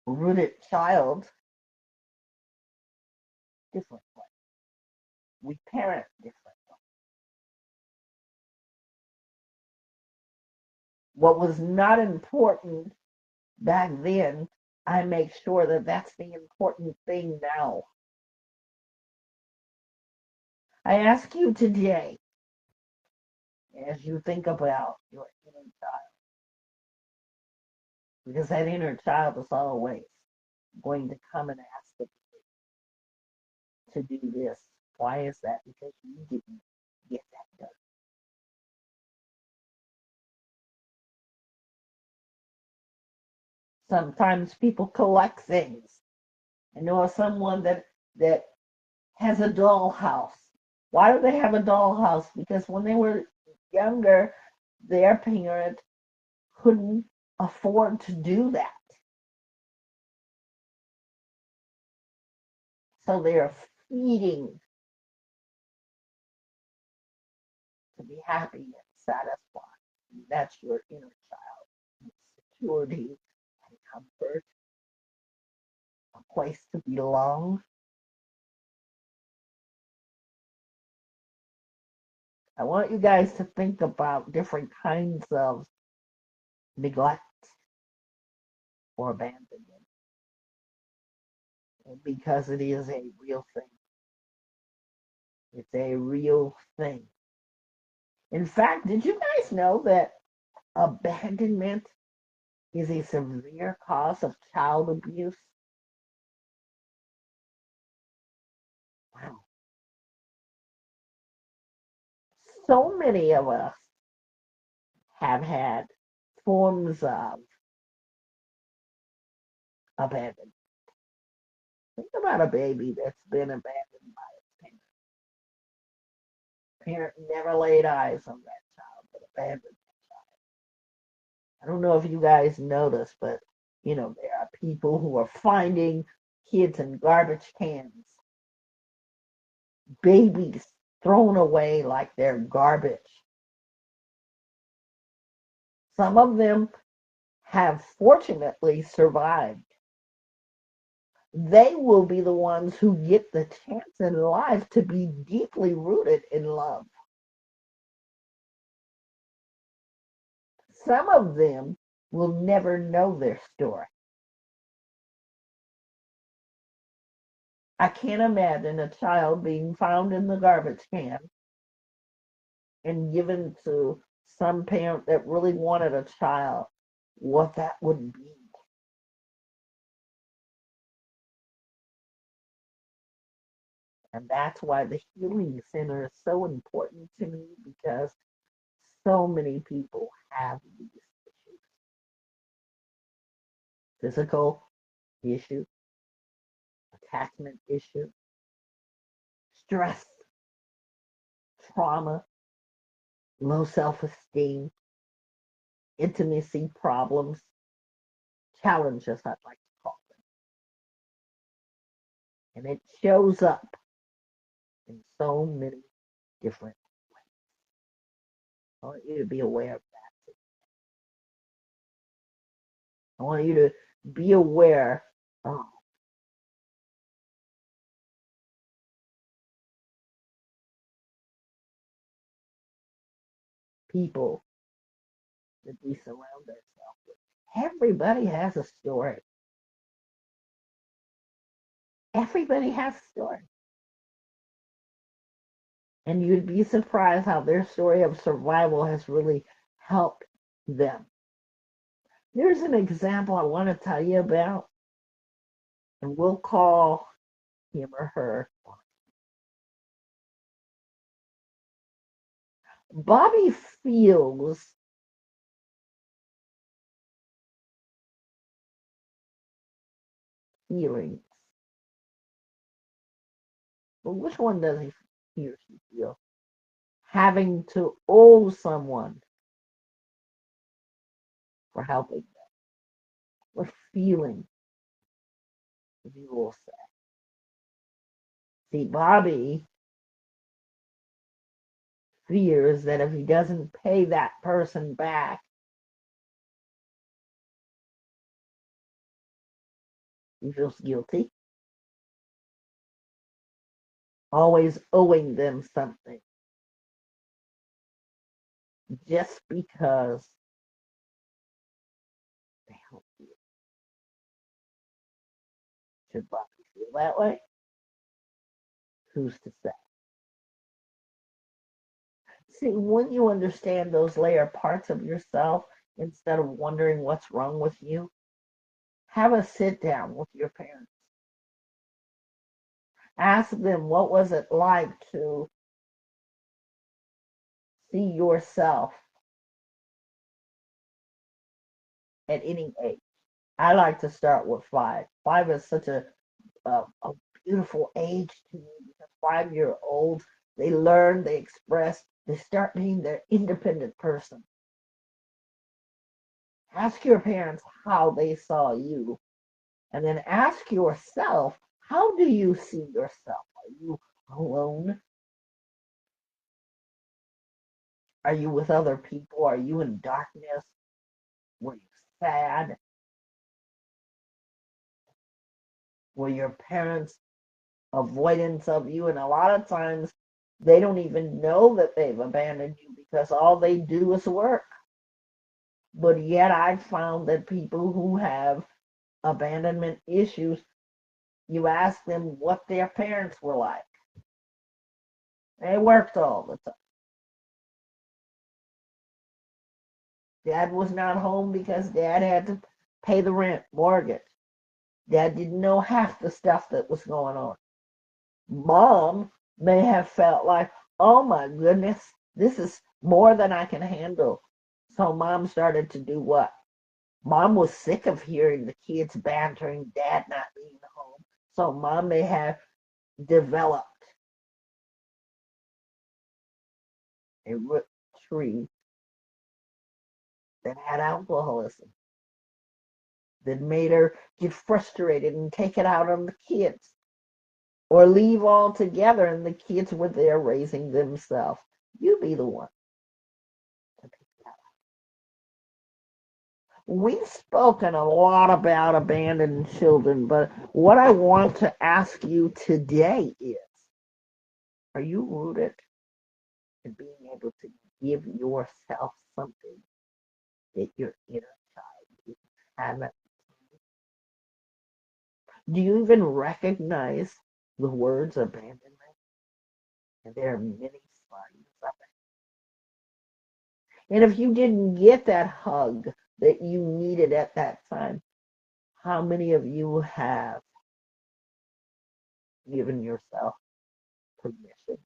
rooted child differently. We parent differently. What was not important back then, I make sure that that's the important thing now. I ask you today, as you think about your inner child, because that inner child is always going to come and ask you to do this. Why is that? Because you didn't get that done. Sometimes people collect things. I know of someone that has a dollhouse. Why do they have a dollhouse? Because when they were younger, their parent couldn't afford to do that. So they're feeding to be happy and satisfied. That's your inner child. Security and comfort, a place to belong. I want you guys to think about different kinds of neglect or abandonment because it is a real thing. It's a real thing. In fact, did you guys know that abandonment is a severe cause of child abuse? Wow. So many of us have had forms of abandonment. Think about a baby that's been abandoned by its parent. Parent never laid eyes on that child, but abandoned. I don't know if you guys notice, but there are people who are finding kids in garbage cans, babies thrown away like they're garbage. Some of them have fortunately survived. They will be the ones who get the chance in life to be deeply rooted in love. Some of them will never know their story. I can't imagine a child being found in the garbage can and given to some parent that really wanted a child, what that would be. And that's why the Healing Center is so important to me because so many people have these issues. Physical issue, attachment issue, stress, trauma, low self-esteem, intimacy problems, challenges, I'd like to call them. And it shows up in so many different ways. I want you to be aware of that. I want you to be aware of people that we surround ourselves with. Everybody has a story. Everybody has a story. And you'd be surprised how their story of survival has really helped them. Here's an example I want to tell you about, and we'll call him or her. Bobby feels feelings. Well, which one does he or she feel? Having to owe someone for helping them. What feeling you will say? See, Bobby fears that if he doesn't pay that person back, he feels guilty, always owing them something just because they help you. Should Bobby feel that way? Who's to say? See, when you understand those layer parts of yourself, instead of wondering what's wrong with you, have a sit down with your parents. Ask them what was it like to see yourself at any age. I like to start with 5. 5 is such a beautiful age to me because 5-year olds, they learn, they express, they start being their independent person. Ask your parents how they saw you, and then ask yourself, how do you see yourself? Are you alone? Are you with other people? Are you in darkness? Were you sad? Were your parents avoidance of you? And a lot of times they don't even know that they've abandoned you because all they do is work. But yet I've found that people who have abandonment issues, you ask them what their parents were like. They worked all the time. Dad was not home because dad had to pay the rent, mortgage. Dad didn't know half the stuff that was going on. Mom may have felt like, oh my goodness, this is more than I can handle. So mom started to do what? Mom was sick of hearing the kids bantering, dad not being home. So mom may have developed a root tree that had alcoholism, that made her get frustrated and take it out on the kids or leave altogether, and the kids were there raising themselves. You be the one to pick that up. We've spoken a lot about abandoned children, but what I want to ask you today is, are you rooted in being able to give yourself something that your inner child haven't? Do you even recognize the words abandonment? And there are many signs of it. And if you didn't get that hug that you needed at that time, how many of you have given yourself permission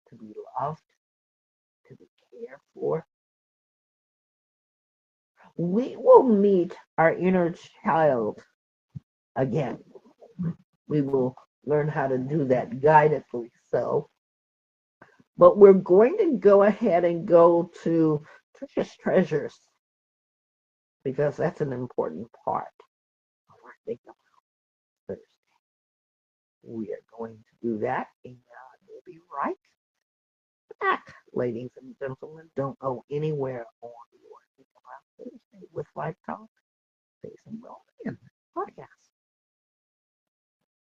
to be loved, to be cared for? We will meet our inner child again. We will learn how to do that guidedly. So, but we're going to go ahead and go to Trisha's treasures because that's an important part of our Think About Thursday. We are going to do that, and we'll be right back, ladies and gentlemen. Don't go anywhere on your Think About Thursday with Life Talk, Facing Well podcast.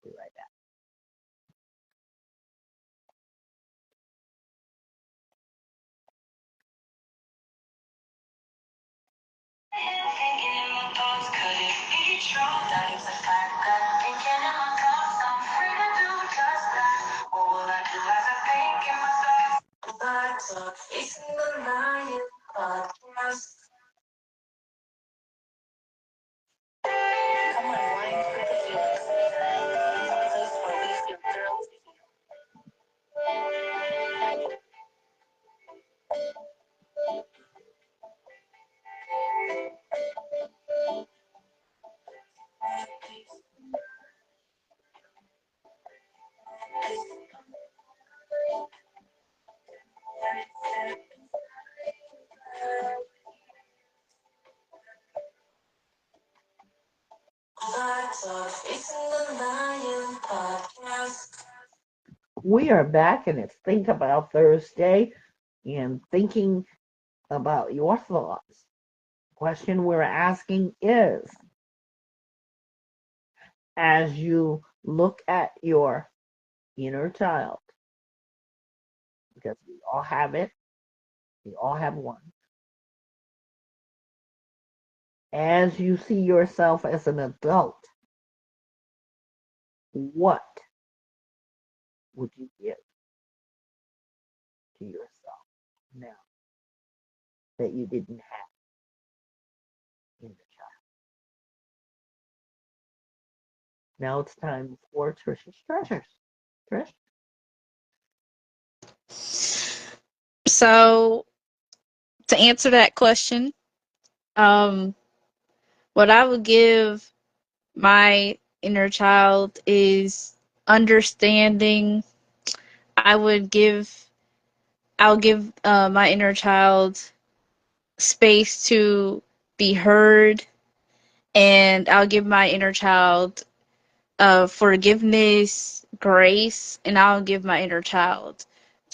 Be right back. Vibetalkfacingthelion podcast. We are back, and it's Think About Thursday, and thinking about your thoughts. The question we're asking is, as you look at your inner child, because we all have it, we all have one, as you see yourself as an adult, what would you give to yourself now that you didn't have in the child? Now it's time for Trisha's Treasures. Trish? So, to answer that question, um, what I would give my inner child is understanding. I would give, I'll give my inner child space to be heard, and I'll give my inner child forgiveness, grace, and I'll give my inner child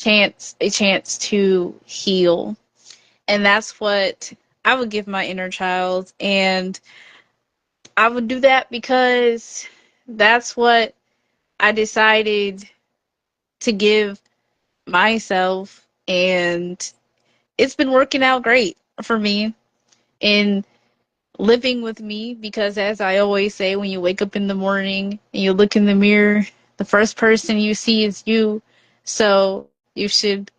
a chance to heal. And that's what I would give my inner child. And I would do that because that's what I decided to give myself. And it's been working out great for me in living with me, because as I always say, when you wake up in the morning and you look in the mirror, the first person you see is you. So you should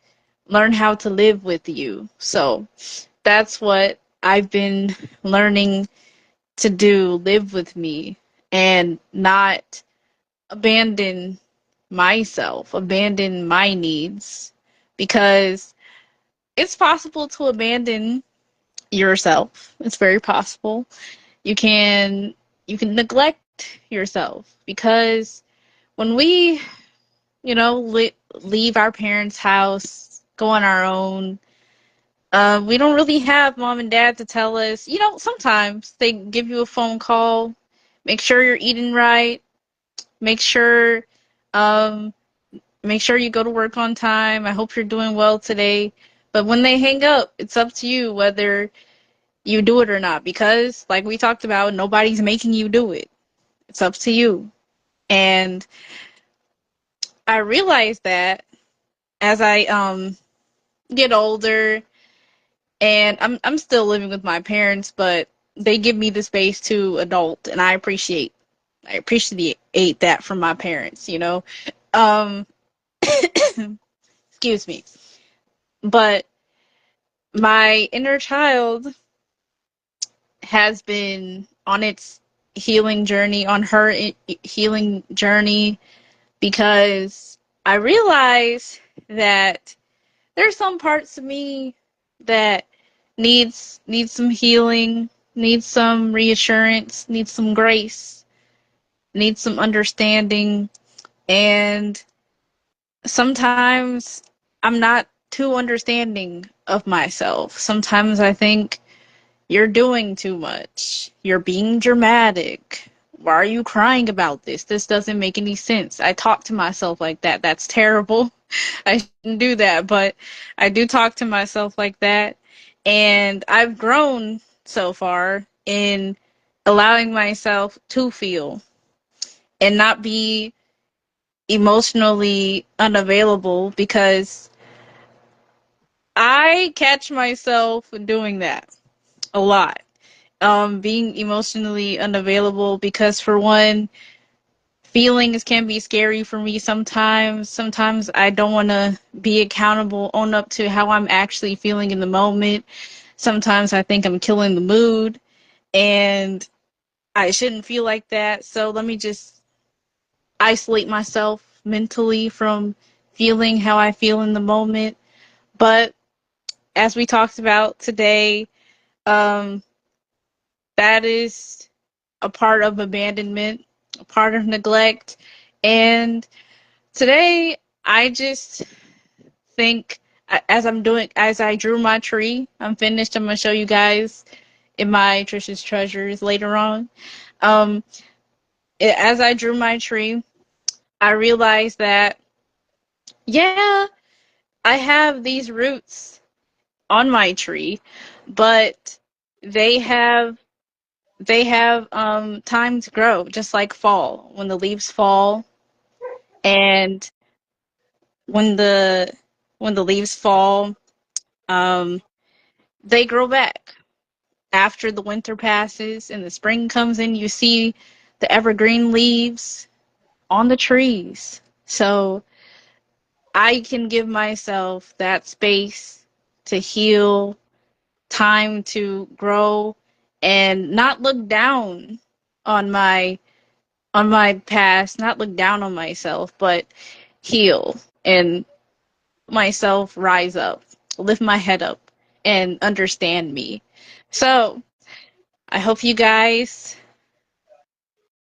learn how to live with you. So that's what I've been learning to do, live with me and not abandon myself, abandon my needs, because it's possible to abandon yourself. It's very possible. You can you can neglect yourself, because when we, leave our parents' house, go on our own, we don't really have mom and dad to tell us. Sometimes they give you a phone call, make sure you're eating right, make sure um make sure you go to work on time. I hope you're doing well today. But when they hang up, it's up to you whether you do it or not, because like we talked about, nobody's making you do it. It's up to you. And I realized that as I get older, and I'm still living with my parents, but they give me the space to adult, and I appreciate that from my parents. Um excuse me. But my inner child has been on its healing journey, because I realize that there's some parts of me that needs some healing, needs some reassurance, needs some grace, needs some understanding. And sometimes I'm not too understanding of myself. Sometimes I think, you're doing too much. You're being dramatic. Why are you crying about this? This doesn't make any sense. I talk to myself like that. That's terrible. I shouldn't do that, but I do talk to myself like that. And I've grown so far in allowing myself to feel and not be emotionally unavailable, because I catch myself doing that a lot. Being emotionally unavailable, because for one, feelings can be scary for me sometimes. Sometimes I don't want to be accountable, own up to how I'm actually feeling in the moment. Sometimes I think I'm killing the mood, and I shouldn't feel like that. So let me just isolate myself mentally from feeling how I feel in the moment. But as we talked about today, um, that is a part of abandonment, a part of neglect. And today, I just think, as I drew my tree, I'm finished. I'm going to show you guys in my Trisha's Treasures later on. Um, as I drew my tree, I realized that, yeah, I have these roots on my tree, but they have time to grow, just like fall when the leaves fall, and when the leaves fall, um, they grow back. After the winter passes and the spring comes in, you see the evergreen leaves on the trees. So I can give myself that space to heal, time to grow, and not look down on my past, not look down on myself, but heal and myself rise up, lift my head up, and understand me. So I hope you guys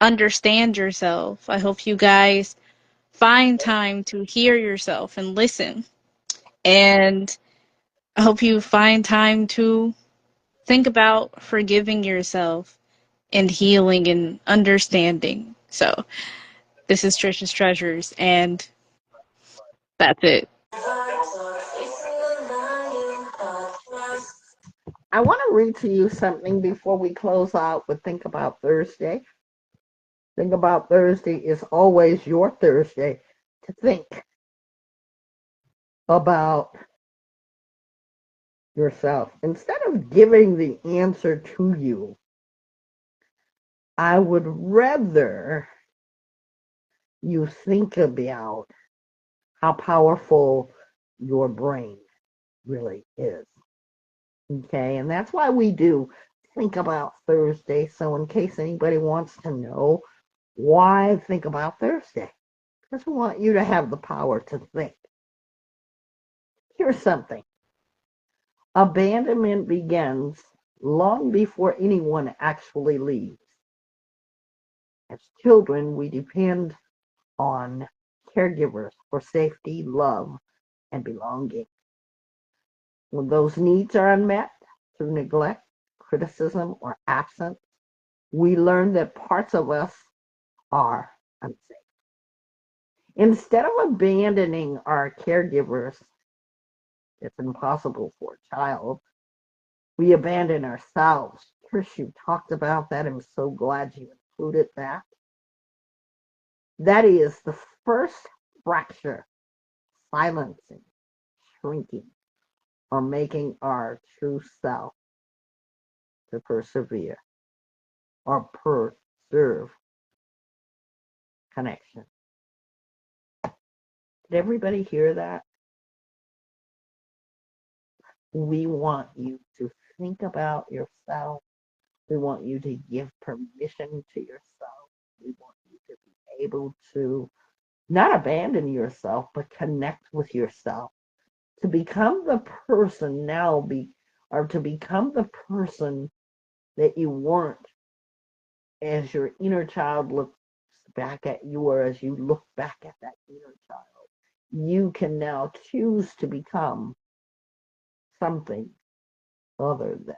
understand yourself. I hope you guys find time to hear yourself and listen. And I hope you find time to think about forgiving yourself and healing and understanding. So, this is Trisha's Treasures, and that's it. I want to read to you something before we close out with Think About Thursday. Think About Thursday is always your Thursday to think about yourself. Instead of giving the answer to you, I would rather you think about how powerful your brain really is. Okay, and that's why we do Think About Thursday. So, in case anybody wants to know why Think About Thursday, because we want you to have the power to think. Here's something: abandonment begins long before anyone actually leaves. As children, we depend on caregivers for safety, love, and belonging. When those needs are unmet through neglect, criticism, or absence, we learn that parts of us are unsafe. Instead of abandoning our caregivers, it's impossible for a child, we abandon ourselves. Trish, you talked about that. I'm so glad you included that. That is the first fracture, silencing, shrinking, or making our true self to persevere or preserve connection. Did everybody hear that? We want you to think about yourself. We want you to give permission to yourself. We want you to be able to not abandon yourself, but connect with yourself. To become the person now or to become the person that you weren't as your inner child looks back at you, or as you look back at that inner child. You can now choose to become something other than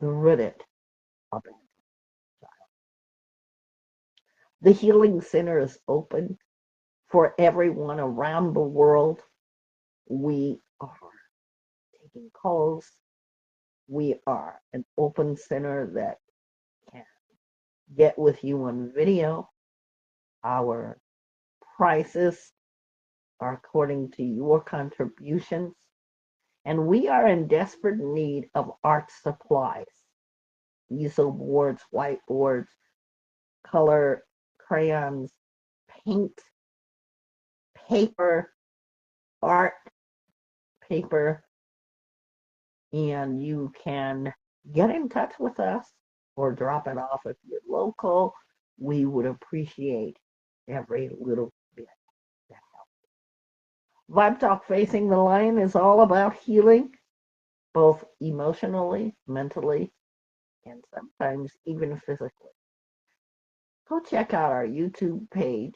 the dreaded abandoned child. The Healing Center is open for everyone around the world. We are taking calls. We are an open center that can get with you on video. Our prices are according to your contributions. And we are in desperate need of art supplies: easel boards, whiteboards, color crayons, paint, paper, art paper, and you can get in touch with us or drop it off if you're local. We would appreciate every little bit that helps. Vibe Talk Facing the Lion is all about healing, both emotionally, mentally, and sometimes even physically. Go check out our YouTube page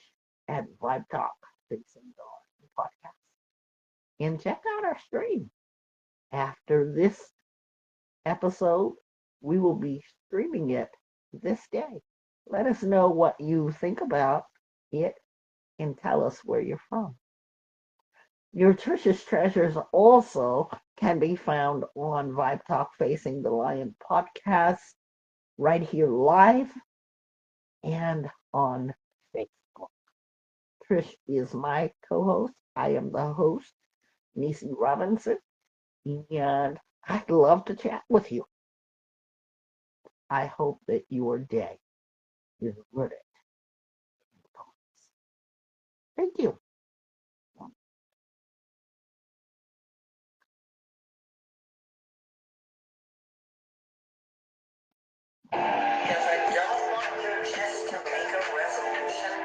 at Vibe Talk Facing the Lion podcast, and check out our stream. After this episode, we will be streaming it this day. Let us know what you think about it and tell us where you're from. Nutritious Treasures also can be found on Vibe Talk Facing the Lion podcast right here live and on Facebook. Trish is my co-host. I am the host, Nisi Robinson, and I'd love to chat with you. I hope that your day is rooted in thoughts. Thank you. Because I don't want you just to make a resolution.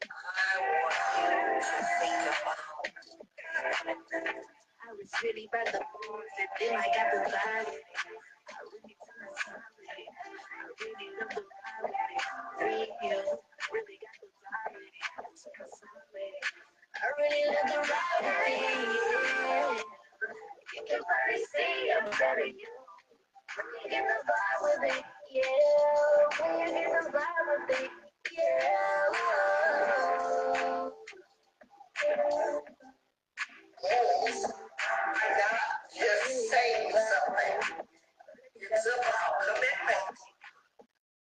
I want you to think about I was really by the mood, and then I got the vibe. I really turn solid. I really love the vibe. 3 years